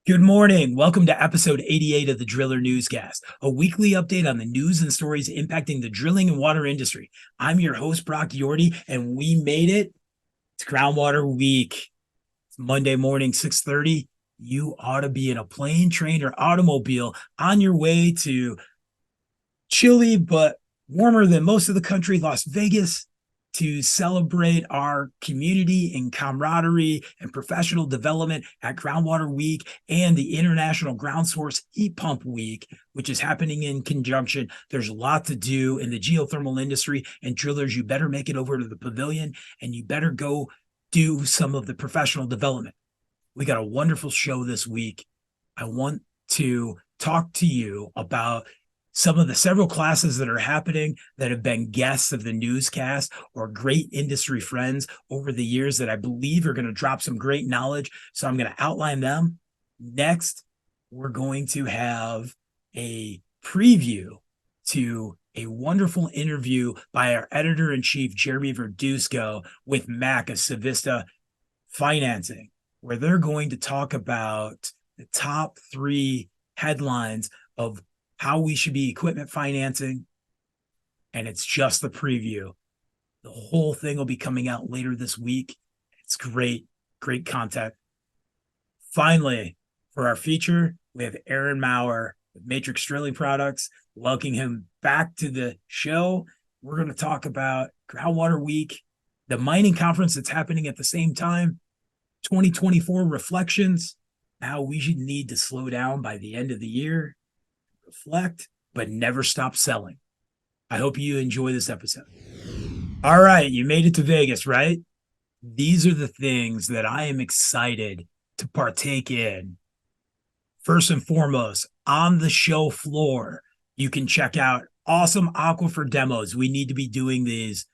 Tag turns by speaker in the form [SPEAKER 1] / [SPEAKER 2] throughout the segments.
[SPEAKER 1] Good morning. Welcome to episode 88 of the Driller Newscast, a weekly update on the news and stories impacting the drilling and water industry. I'm your host, Brock Yordy, and we made it. It's Groundwater Week. It's Monday morning, 6:30. You ought to be in a plane, train, or automobile on your way to chilly but warmer than most of the country, Las Vegas, to celebrate our community and camaraderie and professional development at Groundwater Week and the International Ground Source Heat Pump Week, which is happening in conjunction. There's a lot to do in the geothermal industry, and drillers, you better make it over to the pavilion and you better go do some of the professional development. We got a wonderful show this week. I want to talk to you about some of the several classes that are happening that have been guests of the newscast or great industry friends over the years that I believe are going to drop some great knowledge. So I'm going to outline them. Next, we're going to have a preview to a wonderful interview by our editor-in-chief, Jeremy Verduzco, with Mac of Civista Financing, where they're going to talk about the top 3 headlines of how we should be equipment financing, and it's just the preview. The whole thing will be coming out later this week. It's great content. Finally, for our feature, we have Aaron Maurer with Matrix Drilling Products. Welcoming him back to the show. We're going to talk about Groundwater Week, the mining conference that's happening at the same time, 2024 reflections, how we should need to slow down by the end of the year, reflect, but never stop selling. I hope you enjoy this episode. All right, you made it to Vegas, right? These are the things that I am excited to partake in. First and foremost, on the show floor, you can check out awesome aquifer demos. We need to be doing these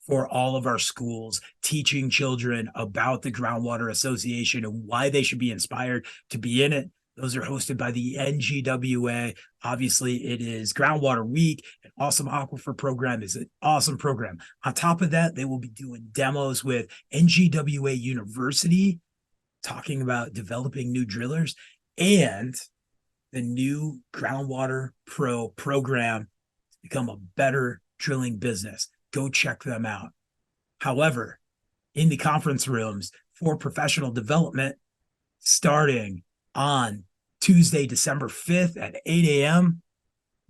[SPEAKER 1] for all of our schools, teaching children about the Groundwater Association and why they should be inspired to be in it. Those are hosted by the NGWA. Obviously, it is Groundwater Week. An awesome aquifer program is an awesome program. On top of that, they will be doing demos with NGWA University, talking about developing new drillers, and the new Groundwater Pro program to become a better drilling business. Go check them out. However, in the conference rooms for professional development, starting on Tuesday, December 5th at 8 a.m.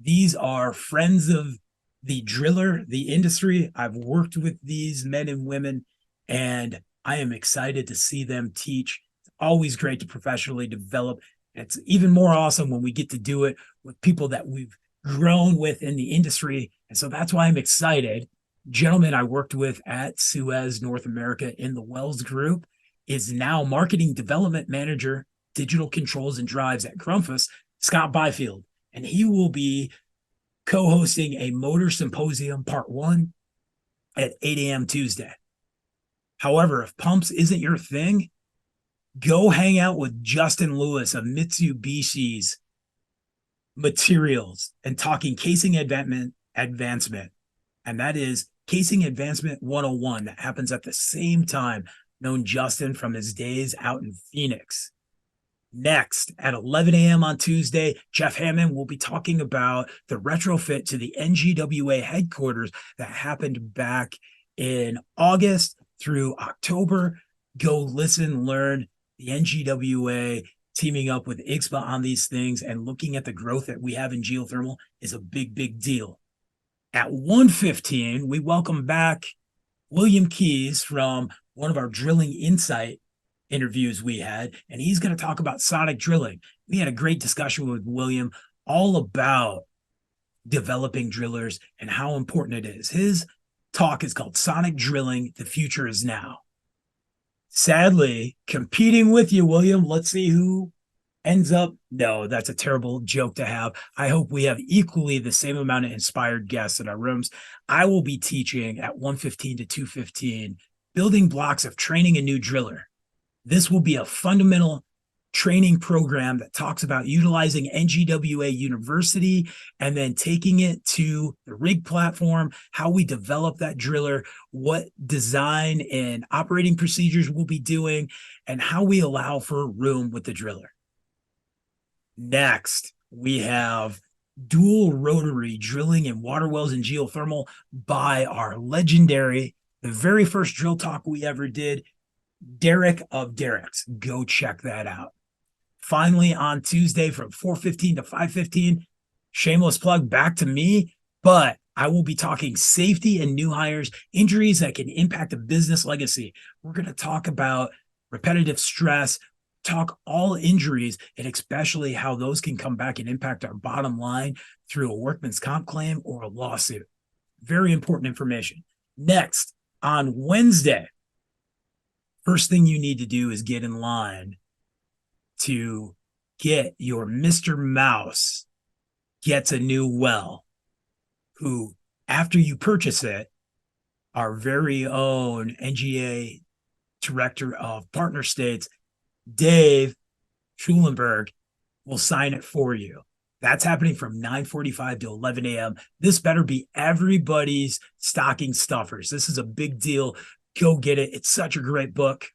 [SPEAKER 1] These are friends of the driller, the industry. I've worked with these men and women, and I am excited to see them teach. It's always great to professionally develop. It's even more awesome when we get to do it with people that we've grown with in the industry. And so that's why I'm excited. Gentleman I worked with at Suez North America in the Wells Group is now marketing development manager, digital controls and drives at Grumfus, Scott Byfield, and he will be co-hosting a motor symposium part 1 at 8 a.m. Tuesday. However, if pumps isn't your thing, go hang out with Justin Lewis of Mitsubishi's Materials and talking casing advancement, and that is Casing Advancement 101. That happens at the same time. Known Justin from his days out in Phoenix. Next, at 11 a.m. on Tuesday, Jeff Hammond will be talking about the retrofit to the NGWA headquarters that happened back in August through October. Go listen, learn. The NGWA teaming up with IGSHPA on these things and looking at the growth that we have in geothermal is a big deal. At 1:15, we welcome back William Keys from one of our Drilling Insight interviews we had, and he's going to talk about sonic drilling. We had a great discussion with William all about developing drillers and how important it is. His talk is called Sonic Drilling, The Future is Now. Sadly, competing with you, William, let's see who ends up. No, that's a terrible joke to have. I hope we have equally the same amount of inspired guests in our rooms. I will be teaching at 1:15 to 2:15 building blocks of training a new driller. This will be a fundamental training program that talks about utilizing NGWA University and then taking it to the rig platform, how we develop that driller, what design and operating procedures we'll be doing, and how we allow for room with the driller. Next, we have dual rotary drilling in water wells and geothermal by our legendary, the very first drill talk we ever did, Derek of Derek's. Go check that out. Finally, on Tuesday from 4:15 to 5:15, shameless plug back to me, but I will be talking safety and new hires, injuries that can impact a business legacy. We're going to talk about repetitive stress, talk all injuries, and especially how those can come back and impact our bottom line through a workman's comp claim or a lawsuit. Very important information. Next, on Wednesday, first thing you need to do is get in line to get your Mr. Mouse gets a new well, who, after you purchase it, our very own NGA Director of Partner States, Dave Schulenberg, will sign it for you. That's happening from 9:45 to 11 a.m. This better be everybody's stocking stuffers. This is a big deal. Go get it. It's such a great book.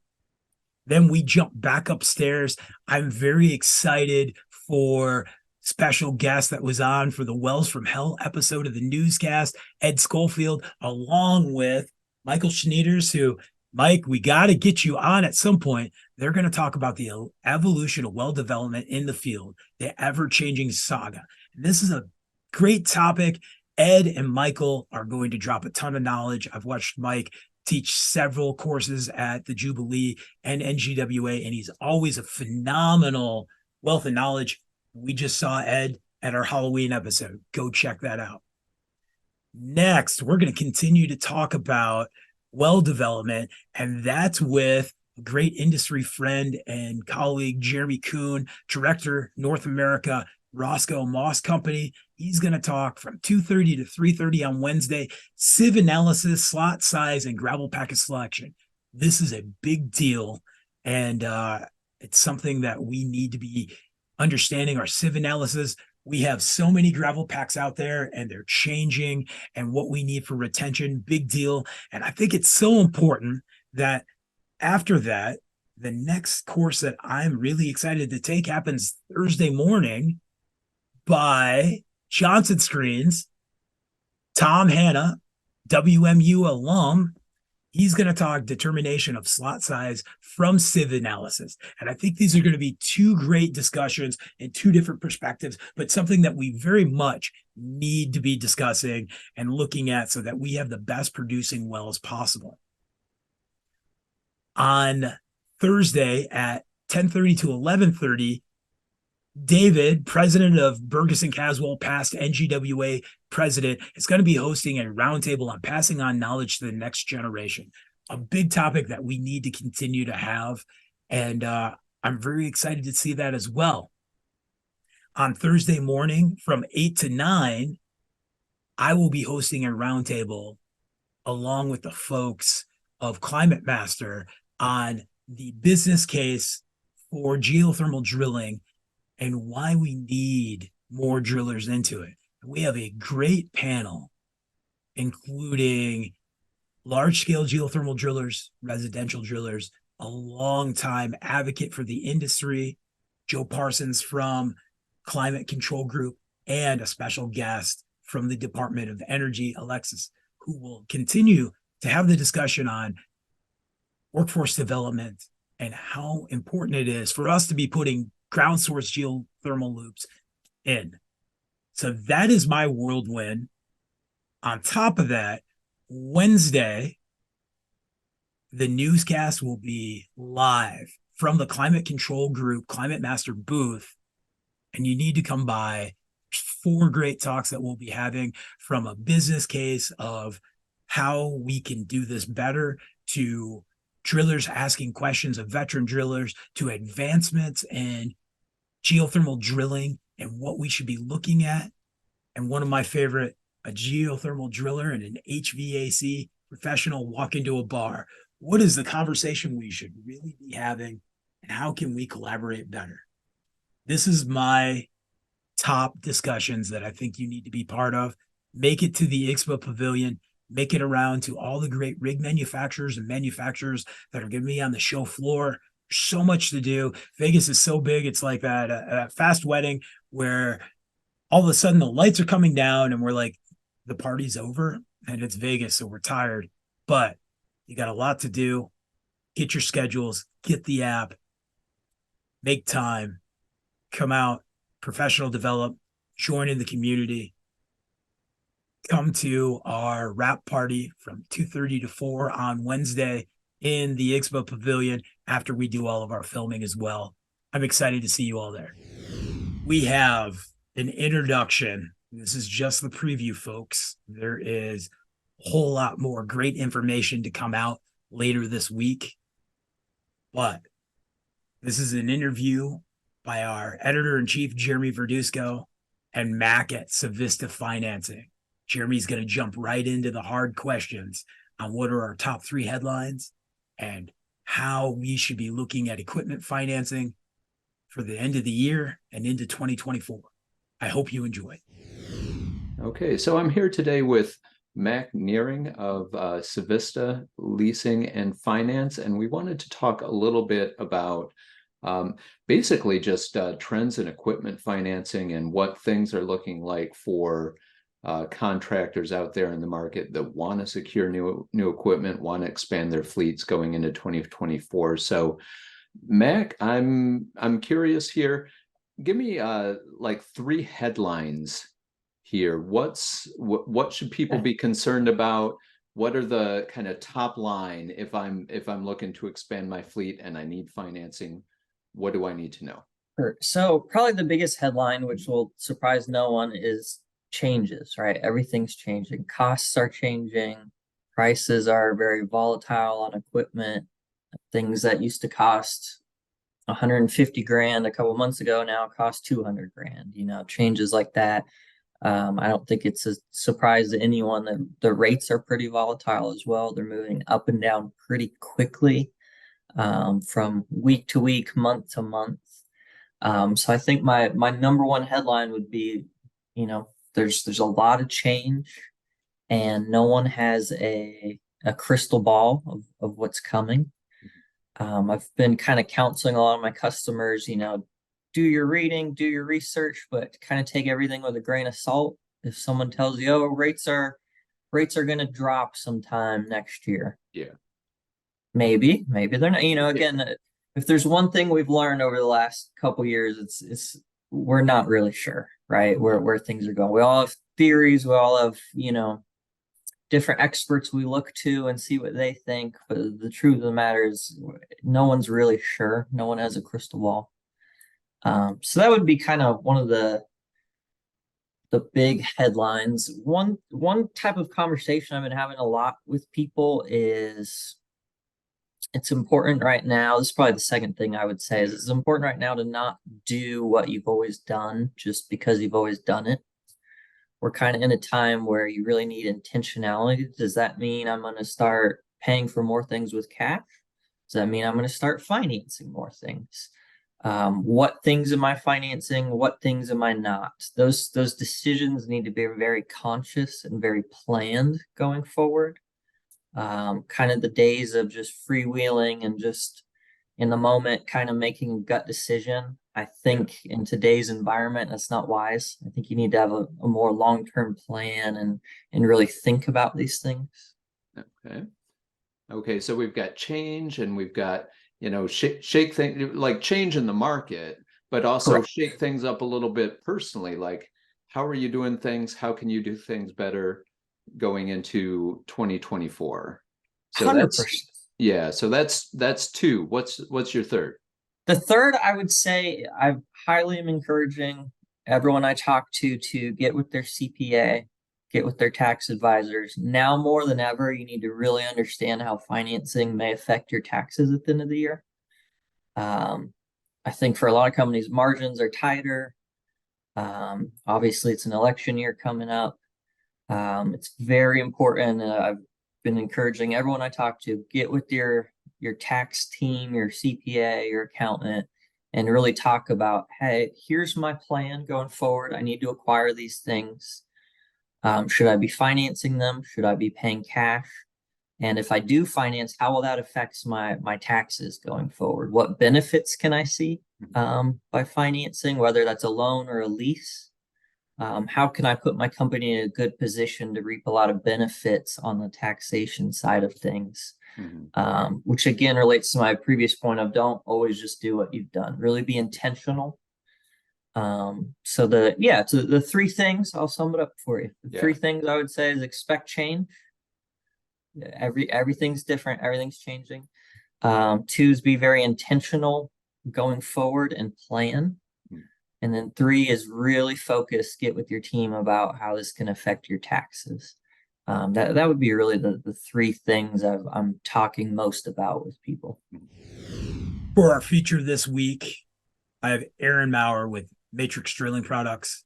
[SPEAKER 1] Then we jump back upstairs. I'm very excited for special guest that was on for the Wells from Hell episode of the Newscast, Ed Schofield, along with Michael Schneiders, who, Mike, we got to get you on at some point. They're going to talk about the evolution of well development in the field, the ever-changing saga. And this is a great topic. Ed and Michael are going to drop a ton of knowledge. I've watched Mike teach several courses at the Jubilee and NGWA, and he's always a phenomenal wealth of knowledge. We just saw Ed at our Halloween episode. Go check that out. Next, we're going to continue to talk about well development, and that's with a great industry friend and colleague, Jeremy Kuhn, Director, North America, Roscoe Moss Company. He's going to talk from 2:30 to 3:30 on Wednesday, sieve analysis, slot size, and gravel packet selection. This is a big deal, and it's something that we need to be understanding. Our sieve analysis. We have so many gravel packs out there, and they're changing, and what we need for retention, big deal. And I think it's so important that after that, the next course that I'm really excited to take happens Thursday morning by Johnson Screens, Tom Hanna, WMU alum. He's going to talk determination of slot size from sieve analysis. And I think these are going to be two great discussions and two different perspectives, but something that we very much need to be discussing and looking at so that we have the best producing wells possible. On Thursday at 10:30 to 11:30, David, president of Bergeson Caswell, past NGWA president, is going to be hosting a roundtable on passing on knowledge to the next generation. A big topic that we need to continue to have. And I'm very excited to see that as well. On Thursday morning from 8 to 9, I will be hosting a roundtable along with the folks of Climate Master on the business case for geothermal drilling and why we need more drillers into it. We have a great panel, including large-scale geothermal drillers, residential drillers, a long-time advocate for the industry, Joe Parsons from Climate Control Group, and a special guest from the Department of Energy, Alexis, who will continue to have the discussion on workforce development and how important it is for us to be putting ground source geothermal loops in. So that is my whirlwind. On top of that, Wednesday, the newscast will be live from the Climate Control Group, Climate Master booth, and you need to come by. 4 great talks that we'll be having, from a business case of how we can do this better, to drillers asking questions of veteran drillers, to advancements in geothermal drilling and what we should be looking at. And one of my favorite, a geothermal driller and an HVAC professional walk into a bar. What is the conversation we should really be having, and how can we collaborate better? This is my top discussions that I think you need to be part of. Make it to the IGSHPA Pavilion. Make it around to all the great rig manufacturers and manufacturers that are going to be on the show floor. so much to do. Vegas is so big. It's like that fast wedding where all of a sudden the lights are coming down and we're like, the party's over and it's Vegas, so we're tired. But you got a lot to do. Get your schedules, get the app, make time, come out, professional develop, join in the community. Come to our wrap party from 2:30 to 4 on Wednesday in the IGSHPA Pavilion after we do all of our filming as well. I'm excited to see you all there. We have an introduction. This is just the preview, folks. There is a whole lot more great information to come out later this week. But this is an interview by our editor-in-chief, Jeremy Verduzco, and Mac at Civista Financing. Jeremy's going to jump right into the hard questions on what are our top 3 headlines and how we should be looking at equipment financing for the end of the year and into 2024. I hope you enjoy.
[SPEAKER 2] Okay, so I'm here today with Mac Nehring of Civista Leasing and Finance, and we wanted to talk a little bit about basically just trends in equipment financing and what things are looking like for contractors out there in the market that want to secure new equipment, want to expand their fleets going into 2024. So, Mac, I'm curious here. Give me like 3 headlines here. What should people be concerned about? What are the kind of top line if I'm looking to expand my fleet and I need financing? What do I need to know?
[SPEAKER 3] Sure. So probably the biggest headline, which will surprise no one, is changes, right? Everything's changing. Costs are changing. Prices are very volatile on equipment. Things that used to cost 150 grand a couple months ago now cost 200 grand, changes like that. I don't think it's a surprise to anyone that the rates are pretty volatile as well. They're moving up and down pretty quickly, from week to week, month to month. So I think my number one headline would be, there's a lot of change and no one has a crystal ball of what's coming. I've been kind of counseling a lot of my customers, do your reading, do your research, but kind of take everything with a grain of salt. If someone tells you, oh, rates are going to drop sometime next year.
[SPEAKER 2] Yeah.
[SPEAKER 3] Maybe they're not, again, if there's one thing we've learned over the last couple years, it's we're not really sure, right? Where things are going. We all have theories, we all have, different experts we look to and see what they think. But the truth of the matter is no one's really sure. No one has a crystal ball. So that would be kind of one of the big headlines. One type of conversation I've been having a lot with people is it's important right now. This is probably the second thing I would say is it's important right now to not do what you've always done just because you've always done it. We're kind of in a time where you really need intentionality. Does that mean I'm going to start paying for more things with cash? Does that mean I'm going to start financing more things? What things am I financing? What things am I not? Those decisions need to be very conscious and very planned going forward. Kind of the days of just freewheeling and just in the moment kind of making a gut decision. I think in today's environment, that's not wise. I think you need to have a more long-term plan and really think about these things.
[SPEAKER 2] Okay. So we've got change and we've got, shake things like change in the market, but also
[SPEAKER 3] Correct.
[SPEAKER 2] Shake things up a little bit personally. Like, how are you doing things? How can you do things better going into 2024? So
[SPEAKER 3] 100%.
[SPEAKER 2] So that's 2. What's your third?
[SPEAKER 3] The third, I would say, I highly am encouraging everyone I talk to get with their CPA, get with their tax advisors. Now more than ever, you need to really understand how financing may affect your taxes at the end of the year. I think for a lot of companies, margins are tighter. Obviously, it's an election year coming up. It's very important. I've been encouraging everyone I talk to, get with your tax team, your CPA, your accountant, and really talk about, hey, here's my plan going forward. I need to acquire these things. Should I be financing them? Should I be paying cash? And if I do finance, how will that affect my taxes going forward? What benefits can I see by financing, whether that's a loan or a lease? How can I put my company in a good position to reap a lot of benefits on the taxation side of things? Which again relates to my previous point of don't always just do what you've done. Really be intentional. So the three things, I'll sum it up for you. The three things I would say is expect change. Everything's different, everything's changing. Two is be very intentional going forward and plan. And then three is really focus, get with your team about how this can affect your taxes. That would be really the three things I'm talking most about with people.
[SPEAKER 1] For our feature this week, I have Aaron Maurer with Matrix Drilling Products.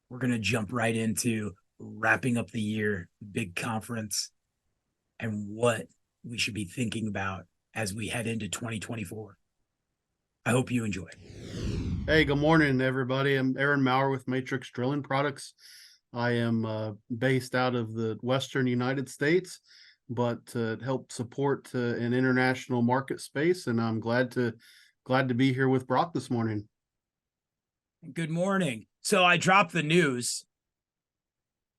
[SPEAKER 1] We're going to jump right into wrapping up the year, big conference, and what we should be thinking about as we head into 2024. I hope you enjoy.
[SPEAKER 4] Hey, good morning, everybody. I'm Aaron Maurer with Matrix Drilling Products. I am based out of the Western United States, but help support an international market space, and I'm glad to be here with Brock this morning.
[SPEAKER 1] Good morning. So I dropped the news.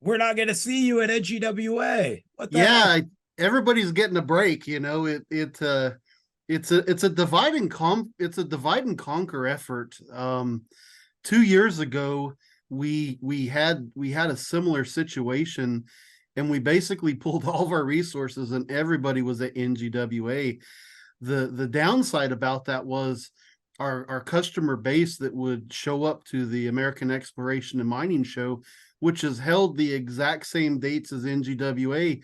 [SPEAKER 1] We're not going to see you at NGWA. What the heck?
[SPEAKER 4] Everybody's getting a break. You know, it's a divide and conquer effort. 2 years ago, we had a similar situation, and we basically pulled all of our resources, and everybody was at NGWA. The downside about that was our customer base that would show up to the American Exploration and Mining Show, which is held the exact same dates as NGWA.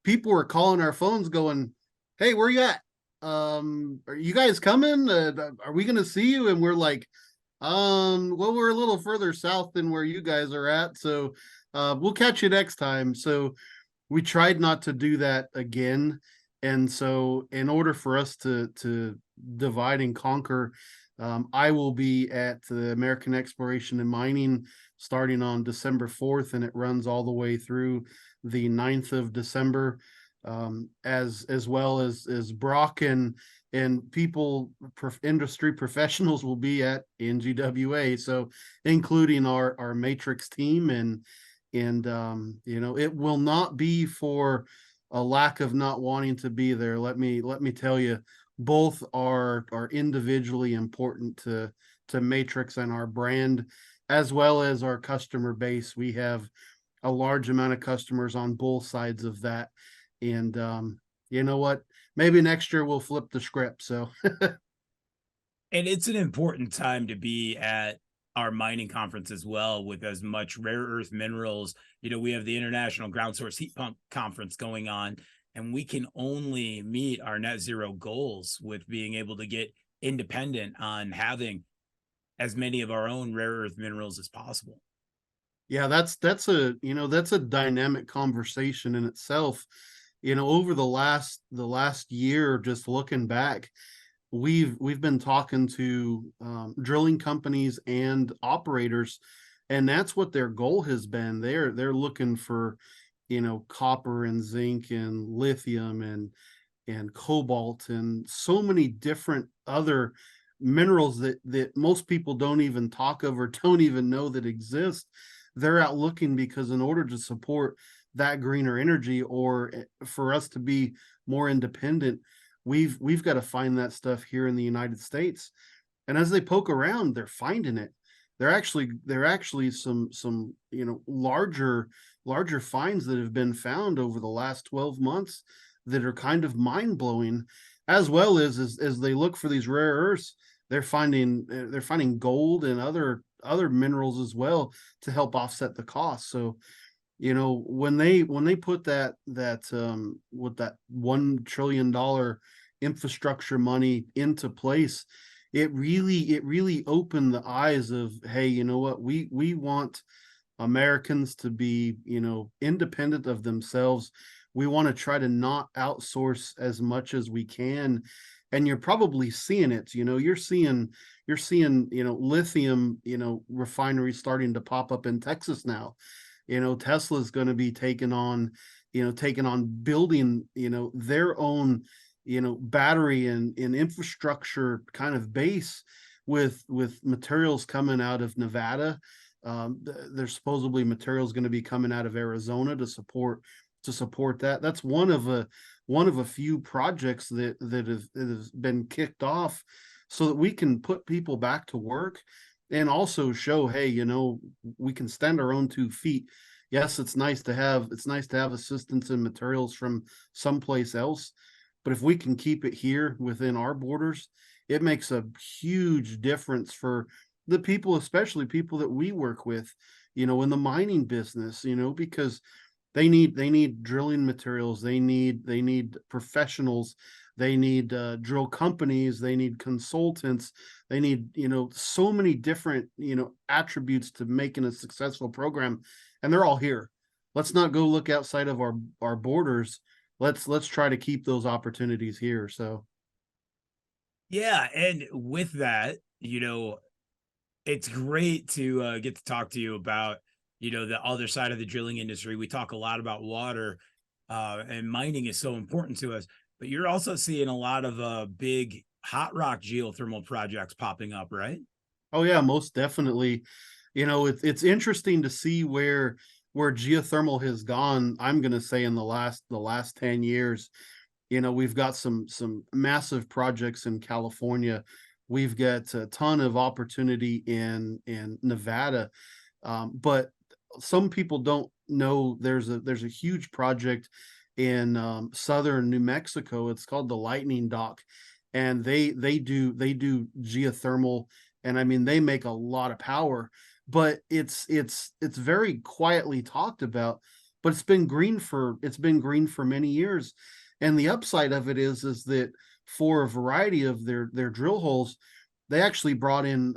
[SPEAKER 4] People were calling our phones going, "Hey, where you at? Are you guys coming? Are we going to see you?" And we're like, well, we're a little further south than where you guys are at. So, we'll catch you next time. So we tried not to do that again. And so in order for us to divide and conquer, I will be at the American Exploration and Mining starting on December 4th, and it runs all the way through the 9th of December. As well as Brock and people, industry professionals will be at NGWA. So including our Matrix team, and it will not be for a lack of not wanting to be there. Let me tell you, both are individually important to Matrix and our brand, as well as our customer base. We have a large amount of customers on both sides of that. And you know what? Maybe next year we'll flip the script. So,
[SPEAKER 1] and it's an important time to be at our mining conference as well, with as much rare earth minerals. We have the International Ground Source Heat Pump Conference going on, and we can only meet our net zero goals with being able to get independent on having as many of our own rare earth minerals as possible.
[SPEAKER 4] Yeah, that's a dynamic conversation in itself. Over the last year, just looking back, we've been talking to drilling companies and operators, and that's what their goal has been. They're looking for, copper and zinc and lithium and cobalt and so many different other minerals that most people don't even talk of or don't even know that exist. They're out looking because in order to support that greener energy, or for us to be more independent, we've got to find that stuff here in the United States. And as they poke around, they're finding it. They're actually some larger finds that have been found over the last 12 months that are kind of mind-blowing, as well as they look for these rare earths. They're finding gold and other minerals as well to help offset the cost. So when they put that with that $1 trillion infrastructure money into place, it really opened the eyes of, hey, you know what, we want Americans to be independent of themselves. We want to try to not outsource as much as we can. And you're probably seeing it. You're seeing lithium refineries starting to pop up in Texas now. Tesla's going to be taking on taking on building, their own, battery and infrastructure kind of base with materials coming out of Nevada. There's supposedly materials going to be coming out of Arizona to support that. That's one of a few projects that has been kicked off so that we can put people back to work and also show, hey, we can stand our own 2 feet. Yes, it's nice to have assistance and materials from someplace else, but if we can keep it here within our borders, it makes a huge difference for the people, especially people that we work with, in the mining business, because they need drilling materials, they need professionals, they need drill companies, they need consultants, they need so many different attributes to making a successful program, and they're all here. Let's not go look outside of our borders. Let's try to keep those opportunities here. So
[SPEAKER 1] Yeah, and with that, it's great to get to talk to you about the other side of the drilling industry. We talk a lot about water, and mining is so important to us, but you're also seeing a lot of big hot rock geothermal projects popping up, right?
[SPEAKER 4] Oh yeah, most definitely. It's interesting to see where geothermal has gone. I'm going to say in the last 10 years, we've got some massive projects in California. We've got a ton of opportunity in Nevada, but some people don't know there's a huge project in southern New Mexico. It's called the Lightning Dock, and they do geothermal, and I mean they make a lot of power, but it's very quietly talked about, but it's been green for many years. And the upside of it is that for a variety of their drill holes, they actually brought in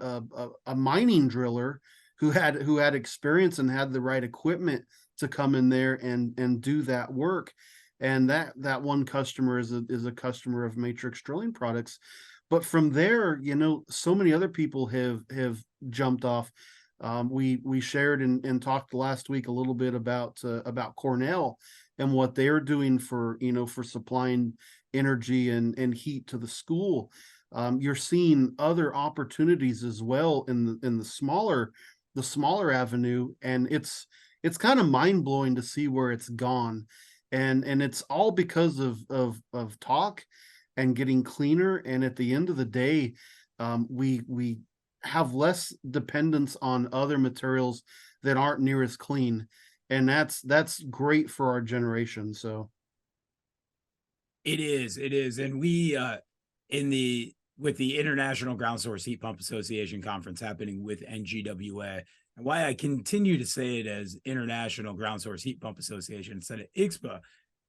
[SPEAKER 4] a mining driller who had experience and had the right equipment to come in there and do that work. And that one customer is a customer of Matrix Drilling Products. But from there, so many other people have jumped off. We shared and talked last week a little bit about Cornell and what they're doing for supplying energy and heat to the school. You're seeing other opportunities as well in the smaller avenue, and it's kind of mind blowing to see where it's gone, and it's all because of talk and getting cleaner. And at the end of the day, we have less dependence on other materials that aren't near as clean, and that's great for our generation. So
[SPEAKER 1] It is, and we with the International Ground Source Heat Pump Association conference happening with NGWA, and why I continue to say it as International Ground Source Heat Pump Association instead of IGSHPA,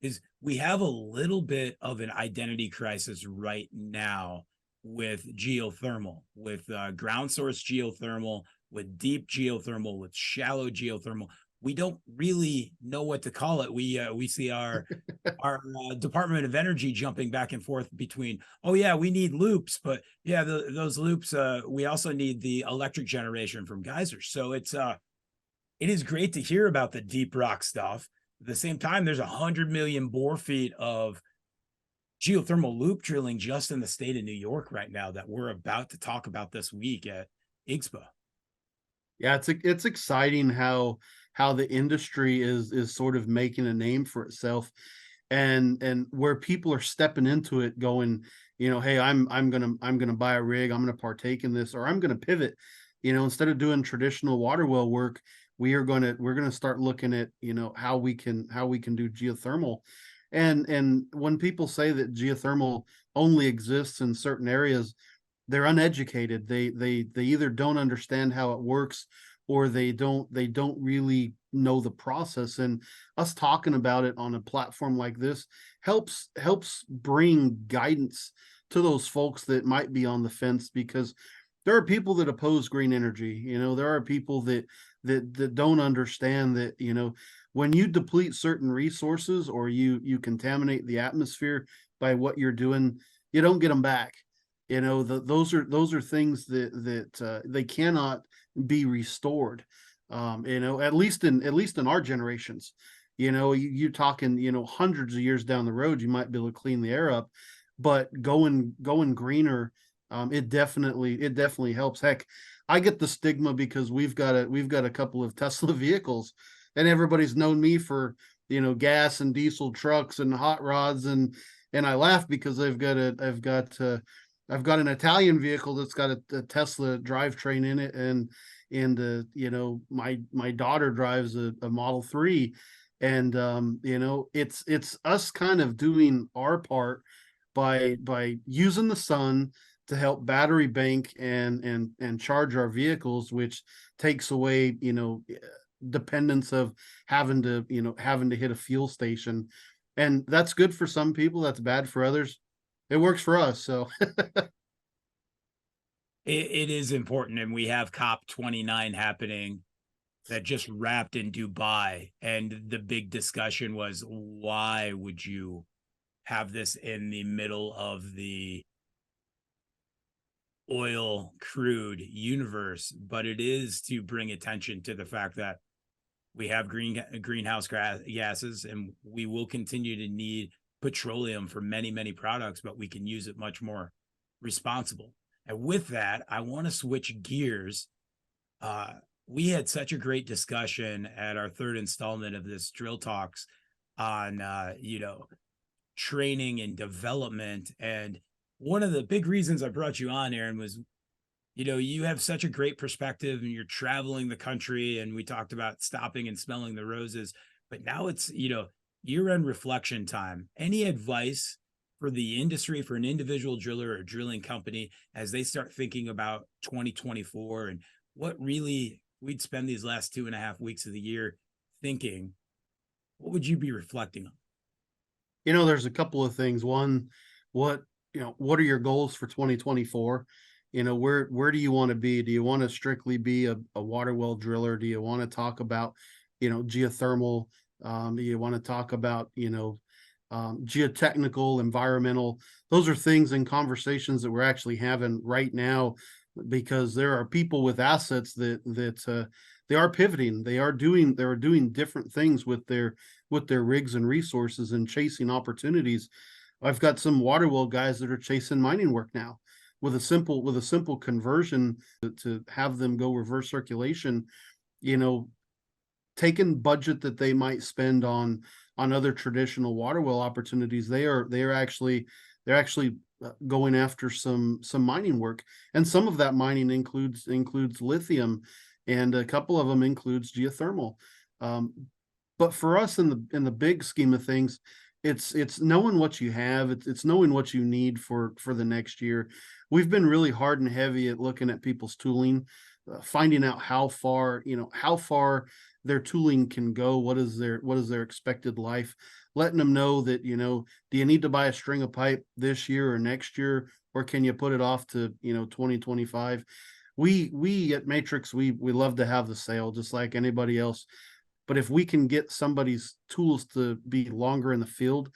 [SPEAKER 1] is we have a little bit of an identity crisis right now with geothermal, with ground source geothermal, with deep geothermal, with shallow geothermal. We don't really know what to call it. We see our Department of Energy jumping back and forth between, oh yeah, we need loops, but yeah, those loops, we also need the electric generation from geysers. So it is great to hear about the deep rock stuff. At the same time, there's 100 million bore feet of geothermal loop drilling just in the state of New York right now that we're about to talk about this week at IGSHPA.
[SPEAKER 4] Yeah, it's exciting how the industry is sort of making a name for itself, and where people are stepping into it, going, hey, I'm gonna buy a rig, I'm gonna partake in this, or I'm gonna pivot. Instead of doing traditional water well work, we're gonna start looking at how we can do geothermal. And when people say that geothermal only exists in certain areas, they're uneducated. They either don't understand how it works, or they don't really know the process. And us talking about it on a platform like this helps bring guidance to those folks that might be on the fence, because there are people that oppose green energy. There are people that don't understand that when you deplete certain resources, or you contaminate the atmosphere by what you're doing, you don't get them back. Those are things that they cannot be restored. At least in our generations. you're talking, hundreds of years down the road, you might be able to clean the air up, but going greener, it definitely helps. Heck, I get the stigma because we've got a couple of Tesla vehicles, and everybody's known me for, gas and diesel trucks and hot rods, and I laugh because I've got an Italian vehicle that's got a Tesla drivetrain in it, and my daughter drives a Model 3, and it's us kind of doing our part by using the sun to help battery bank and charge our vehicles, which takes away dependence of having to hit a fuel station. And that's good for some people, that's bad for others. It works for us. So
[SPEAKER 1] It is important, and we have COP29 happening that just wrapped in Dubai, and the big discussion was, why would you have this in the middle of the oil crude universe? But it is to bring attention to the fact that we have greenhouse gases, and we will continue to need petroleum for many products, but we can use it much more responsible. And with that, I want to switch gears. We had such a great discussion at our third installment of this Drill Talks on, training and development. And one of the big reasons I brought you on, Aaron, was, you have such a great perspective, and you're traveling the country, and we talked about stopping and smelling the roses, but now it's, year-end reflection time. Any advice for the industry, for an individual driller or drilling company, as they start thinking about 2024 and what really we'd spend these last 2.5 weeks of the year thinking? What would you be reflecting on?
[SPEAKER 4] there's a couple of things. One, what are your goals for 2024? Where do you want to be? Do you want to strictly be a water well driller? Do you want to talk about geothermal? Do you want to talk about geotechnical, environmental? Those are things and conversations that we're actually having right now, because there are people with assets that they are pivoting. They are doing different things with their rigs and resources and chasing opportunities. I've got some water well guys that are chasing mining work now with a simple conversion to have them go reverse circulation, taking budget that they might spend on other traditional water well opportunities. They're actually going after some mining work, and some of that mining includes lithium, and a couple of them includes geothermal. But for us, in the big scheme of things, it's knowing what you have. It's knowing what you need for the next year. We've been really hard and heavy at looking at people's tooling, finding out how far their tooling can go. What is their expected life? Letting them know that, do you need to buy a string of pipe this year or next year, or can you put it off to 2025? We at Matrix, we love to have the sale just like anybody else. But if we can get somebody's tools to be longer in the field,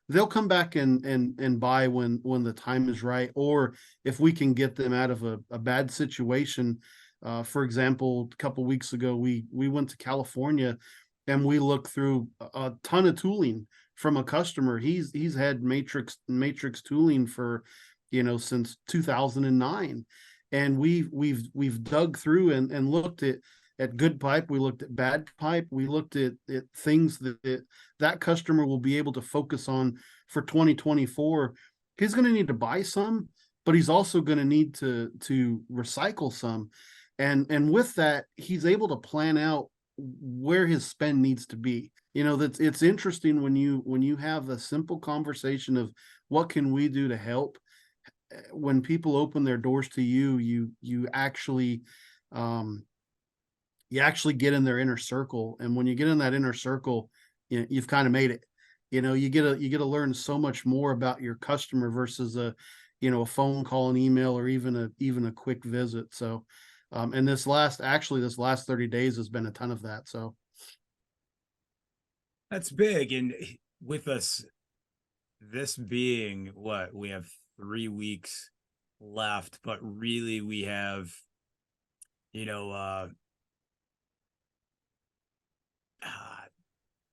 [SPEAKER 4] they'll come back and buy when the time is right. Or if we can get them out of a bad situation. For example, a couple of weeks ago, we went to California, and we looked through a ton of tooling from a customer. He's had Matrix tooling for, since 2009. And we've dug through and looked at good pipe. We looked at bad pipe. We looked at things that customer will be able to focus on for 2024. He's going to need to buy some, but he's also going to need to recycle some. And with that, he's able to plan out where his spend needs to be. It's interesting when you have a simple conversation of what can we do to help. When people open their doors to you actually get in their inner circle. And when you get in that inner circle, you've kind of made it. You get to learn so much more about your customer versus a phone call, an email, or even a quick visit. So and this last 30 days has been a ton of that. So
[SPEAKER 1] that's big. And with us, this being what we have 3 weeks left, but really we have,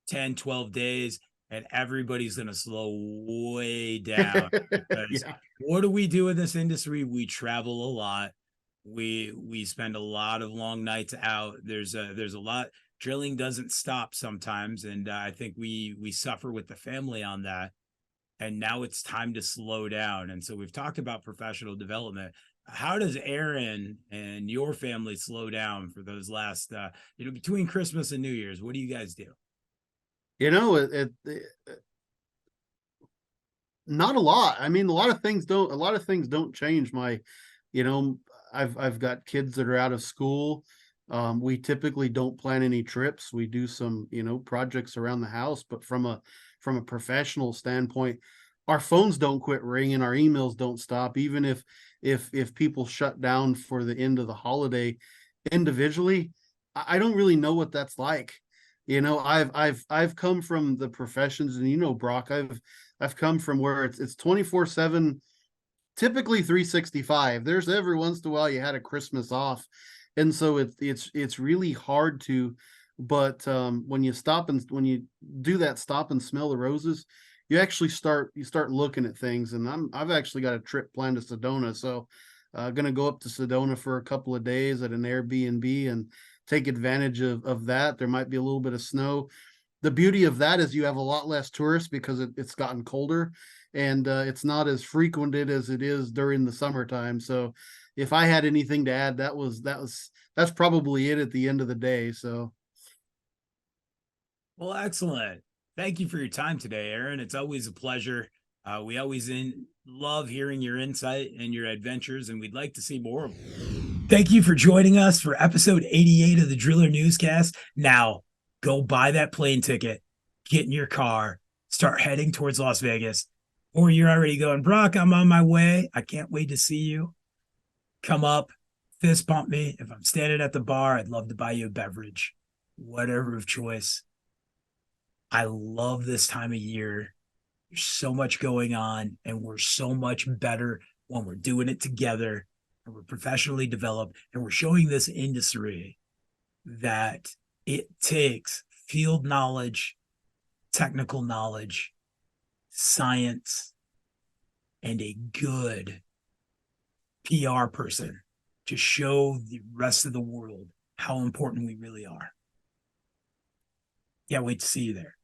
[SPEAKER 1] 10, 12 days, and everybody's going to slow way down. Because
[SPEAKER 4] Yeah.
[SPEAKER 1] what do we do in this industry? We travel a lot. We spend a lot of long nights out. There's a lot. Drilling doesn't stop sometimes, and I think we suffer with the family on that. And now it's time to slow down. And so we've talked about professional development. How does Aaron and your family slow down for those last between Christmas and New Year's? What do you guys do?
[SPEAKER 4] You know, not a lot. I mean, a lot of things don't change. You know, I've got kids that are out of school. We typically don't plan any trips. We do some, projects around the house, but from a professional standpoint, our phones don't quit ringing, our emails don't stop, even if people shut down for the end of the holiday individually. I don't really know what that's like. I've come from the professions, and Brock, I've come from where it's 24/7, typically 365. There's every once in a while you had a Christmas off. And so it's really hard to, but when you do that stop and smell the roses, you actually start looking at things. And I've actually got a trip planned to Sedona. So gonna go up to Sedona for a couple of days at an Airbnb and take advantage of that. There might be a little bit of snow. The beauty of that is you have a lot less tourists because it's gotten colder, and it's not as frequented as it is during the summertime. So if I had anything to add, that's probably it at the end of the day. So
[SPEAKER 1] Well, excellent. Thank you for your time today, Aaron. It's always a pleasure. We always love hearing your insight and your adventures, and we'd like to see more of them. Thank you for joining us for episode 88 of the Driller Newscast. Now, go buy that plane ticket, get in your car, start heading towards Las Vegas, or you're already going, Brock, I'm on my way. I can't wait to see you. Come up, fist bump me. If I'm standing at the bar, I'd love to buy you a beverage, whatever of choice. I love this time of year. There's so much going on, and we're so much better when we're doing it together, and we're professionally developed, and we're showing this industry that it takes field knowledge, technical knowledge, science, and a good PR person to show the rest of the world how important we really are. Can't wait to see you there.